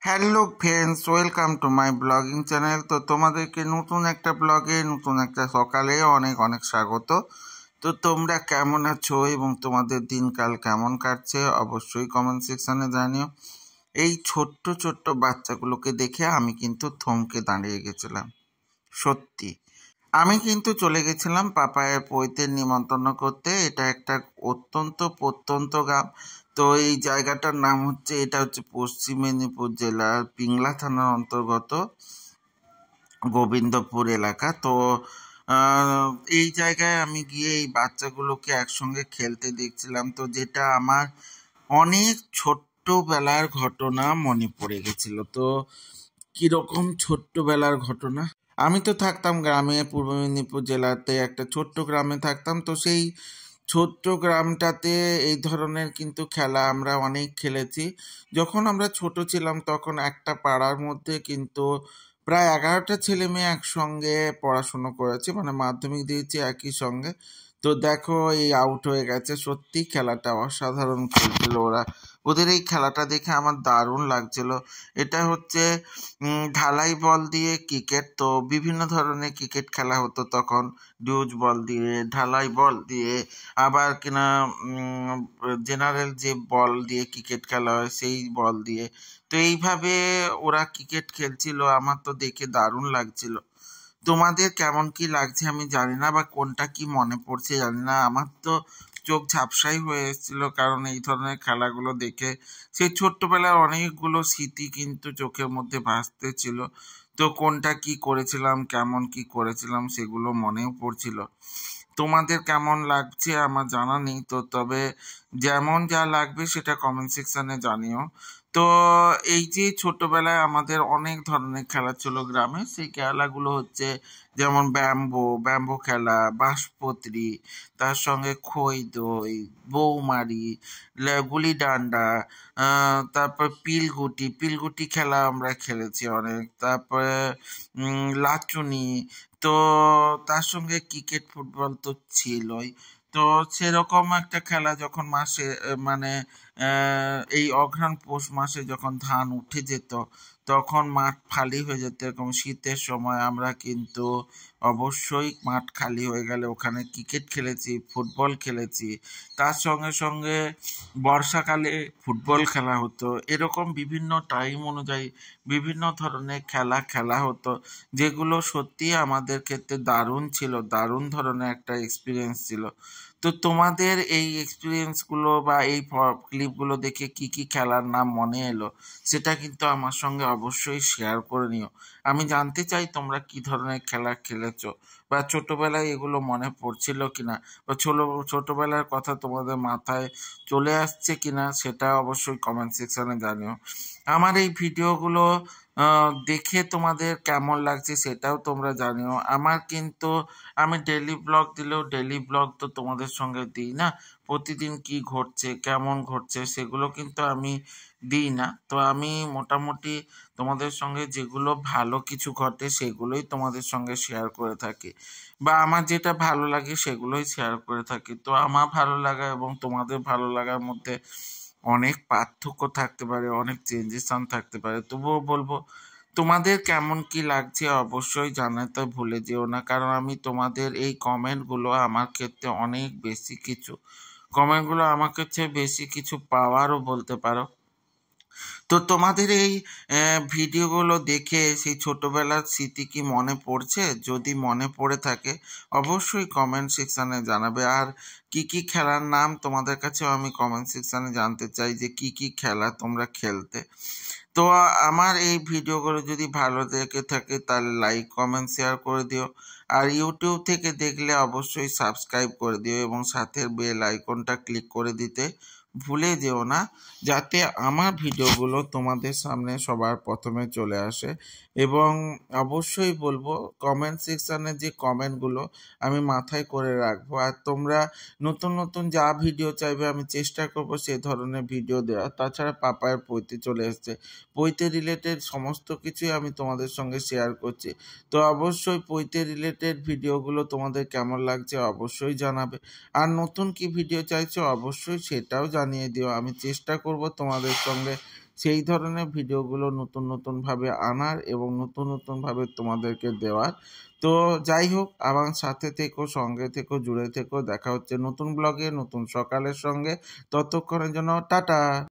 Hello friends, welcome to my blogging channel. তো তোমাদেরকে নতুন একটা ব্লগে নতুন একটা সকালে অনেক অনেক স্বাগত। তো তোমরা কেমন আছো এবং তোমাদের দিনকাল কেমন কাটছে অবশ্যই কমেন্ট সেকশানে জানিও। এই ছোট্ট ছোট্ট বাচ্চাগুলোকে দেখে আমি কিন্তু থমকে দাঁড়িয়ে গেছিলাম। সত্যি আমি কিন্তু চলে গেছিলাম পাপায়ের পৈতের নিমন্ত্রণ করতে। এটা একটা অত্যন্ত প্রত্যন্ত গ্রাম। তো এই জায়গাটার নাম হচ্ছে, এটা হচ্ছে পশ্চিম মেদিনীপুর জেলার পিংলা থানার অন্তর্গত গোবিন্দপুর এলাকা। তো এই জায়গায় আমি গিয়ে এই বাচ্চাগুলোকে একসঙ্গে খেলতে দেখছিলাম, তো যেটা আমার অনেক ছোট্টবেলার ঘটনা মনে পড়ে গেছিল। তো কিরকম ছোট্টবেলার ঘটনা, আমি তো থাকতাম গ্রামে, পূর্ব মেদিনীপুর জেলাতে একটা ছোট্ট গ্রামে থাকতাম। তো সেই ছোট্ট গ্রামটাতে এই ধরনের কিন্তু খেলা আমরা অনেক খেলেছি। যখন আমরা ছোট ছিলাম তখন একটা পাড়ার মধ্যে কিন্তু প্রায় 11টা ছেলে মেয়ে একসঙ্গে পড়াশুনো করেছে, মানে মাধ্যমিক দিয়েছি একই সঙ্গে। তো দেখো এই আউট হয়ে গেছে, সত্যি খেলাটা অসাধারণ খেলছিল ওরা। ওদের এই খেলাটা দেখে আমার দারুণ লাগছিল। এটা হচ্ছে ঢালাই বল দিয়ে ক্রিকেট। তো বিভিন্ন ধরনের ক্রিকেট খেলা হতো তখন, ডিউজ বল দিয়ে, ঢালাই বল দিয়ে, আবার কিনা জেনারেল যে বল দিয়ে ক্রিকেট খেলা হয় সেই বল দিয়ে। তো এইভাবে ওরা ক্রিকেট খেলছিল, আমার তো দেখে দারুণ লাগছিল। তোমাদের কেমন কি লাগছে আমি জানি না, বা কোনটা কি মনে পড়ছে জানি না। আমার তো চোখ ঝাপসাই হয়ে এসেছিল, কারণ এই ধরনের খেলাগুলো দেখে সেই ছোট্টবেলার অনেকগুলো স্মৃতি কিন্তু চোখের মধ্যে ভাসতে ছিল। তো কোনটা কি করেছিলাম, কেমন কি করেছিলাম সেগুলো মনেও পড়ছিল। তোমাদের কেমন লাগছে আমার জানা নেই, তো তবে যেমন যা লাগবে সেটা কমেন্ট সেকশনে জানিও। তো এই যে ছোটবেলায় আমাদের অনেক ধরনের খেলা ছিল গ্রামে, সেই খেলাগুলো হচ্ছে যেমন ব্যাম্বো খেলা, বাঁশপত্রি, তার সঙ্গে খই দই, বৌমারি, গুলি ডান্ডা, তারপর পিলগুটি খেলা আমরা খেলেছি অনেক। তারপরে লাচুনি। তো তার সঙ্গে ক্রিকেট ফুটবল তো ছিলই। তো সেরকম একটা খেলা যখন মাসে মানে এই অঘ্রাণ পৌষ মাসে যখন ধান উঠে যেত তখন মাঠ খালি হয়ে যেত। এরকম শীতের সময় আমরা কিন্তু অবশ্যই মাঠ খালি হয়ে গেলে ওখানে ক্রিকেট খেলেছি, ফুটবল খেলেছি। তার সঙ্গে সঙ্গে বর্ষাকালে ফুটবল খেলা হতো। এরকম বিভিন্ন টাইম অনুযায়ী বিভিন্ন ধরনের খেলা খেলা হতো, যেগুলো সত্যি আমাদের ক্ষেত্রে দারুণ ছিল, দারুণ ধরনের একটা এক্সপিরিয়েন্স ছিল। তো তোমাদের এই এক্সপিরিয়েন্সগুলো বা এই ক্লিপগুলো দেখে কি কি খেলার নাম মনে এলো সেটা কিন্তু আমার সঙ্গে অবশ্যই শেয়ার করে নিও। আমি জানতে চাই তোমরা কি ধরনের খেলা খেলেছো, বা ছোটবেলায় এগুলো মনে পড়ছিল কিনা, বা ছোটবেলার কথা তোমাদের মাথায় চলে আসছে কিনা সেটা অবশ্যই কমেন্ট সেকশনে জানিও। আমার এই ভিডিওগুলো দেখে তোমাদের কেমন লাগছে সেটাও তোমরা জানিও। আমার কিন্তু আমি ডেলি ব্লগ দিলেও ডেলি ব্লগ তো তোমাদের সঙ্গে দিই না, প্রতিদিন কি ঘটছে কেমন ঘটছে সেগুলো কিন্তু আমি দিই না। তো আমি মোটামুটি তোমাদের সঙ্গে যেগুলো ভালো কিছু ঘটে সেগুলোই তোমাদের সঙ্গে শেয়ার করে থাকি, বা আমার যেটা ভালো লাগে সেগুলোই শেয়ার করে থাকি। তো আমার ভালো লাগা এবং তোমাদের ভালো লাগার মধ্যে অনেক পার্থক্য থাকতে পারে, অনেক চেঞ্জেশন থাকতে পারে, তবুও বলবো তোমাদের কেমন কি লাগছে অবশ্যই জানাতে ভুলে যেও না, কারণ আমি তোমাদের এই কমেন্টগুলো আমার ক্ষেত্রে অনেক বেশি কিছু, কমেন্টগুলো আমার কাছে বেশি কিছু পাওয়ারও বলতে পারো। তো তোমাদের এই ভিডিওগুলো দেখে সেই ছোটবেলার স্মৃতি কি মনে পড়ছে? যদি মনে পড়ে থাকে অবশ্যই কমেন্ট সেকশানে জানাবে। আর কি কি খেলার নাম তোমাদের কাছেও আমি কমেন্ট সেকশানে জানতে চাই, যে কি কি খেলা তোমরা খেলতে। তো আমার এই ভিডিওগুলো যদি ভালো দেখে থাকে তাহলে লাইক কমেন্ট শেয়ার করে দিও। আর ইউটিউব থেকে দেখলে অবশ্যই সাবস্ক্রাইব করে দিও এবং সাথের বেল আইকনটা ক্লিক করে দিতে ভুলে যেও না, যাতে আমার ভিডিওগুলো তোমাদের সামনে সবার প্রথমে চলে আসে। এবং অবশ্যই বলবো কমেন্ট সেকশানে যে কমেন্টগুলো আমি মাথায় করে রাখবো, আর তোমরা নতুন নতুন যা ভিডিও চাইবে আমি চেষ্টা করব সেই ধরনের ভিডিও দেওয়া। তাছাড়া পাপায়ের পৈতে চলে এসছে, পৈতে রিলেটেড সমস্ত কিছুই আমি তোমাদের সঙ্গে শেয়ার করছি। তো অবশ্যই পৈতে রিলেটেড ভিডিওগুলো তোমাদের কেমন লাগছে অবশ্যই জানাবে। আর নতুন কি ভিডিও চাইছো অবশ্যই সেটাও জানিয়ে দিও, আমি চেষ্টা করব তোমাদের সঙ্গে সেই ধরনের ভিডিওগুলো নতুন নতুনভাবে আনার এবং নতুন নতুনভাবে তোমাদেরকে দেওয়ার। তো যাই হোক, আমার সাথে থেকো, সঙ্গে থেকো, জুড়ে থেকো। দেখা হচ্ছে নতুন ব্লগে, নতুন সকালের সঙ্গে। ততক্ষণের জন্য টাটা।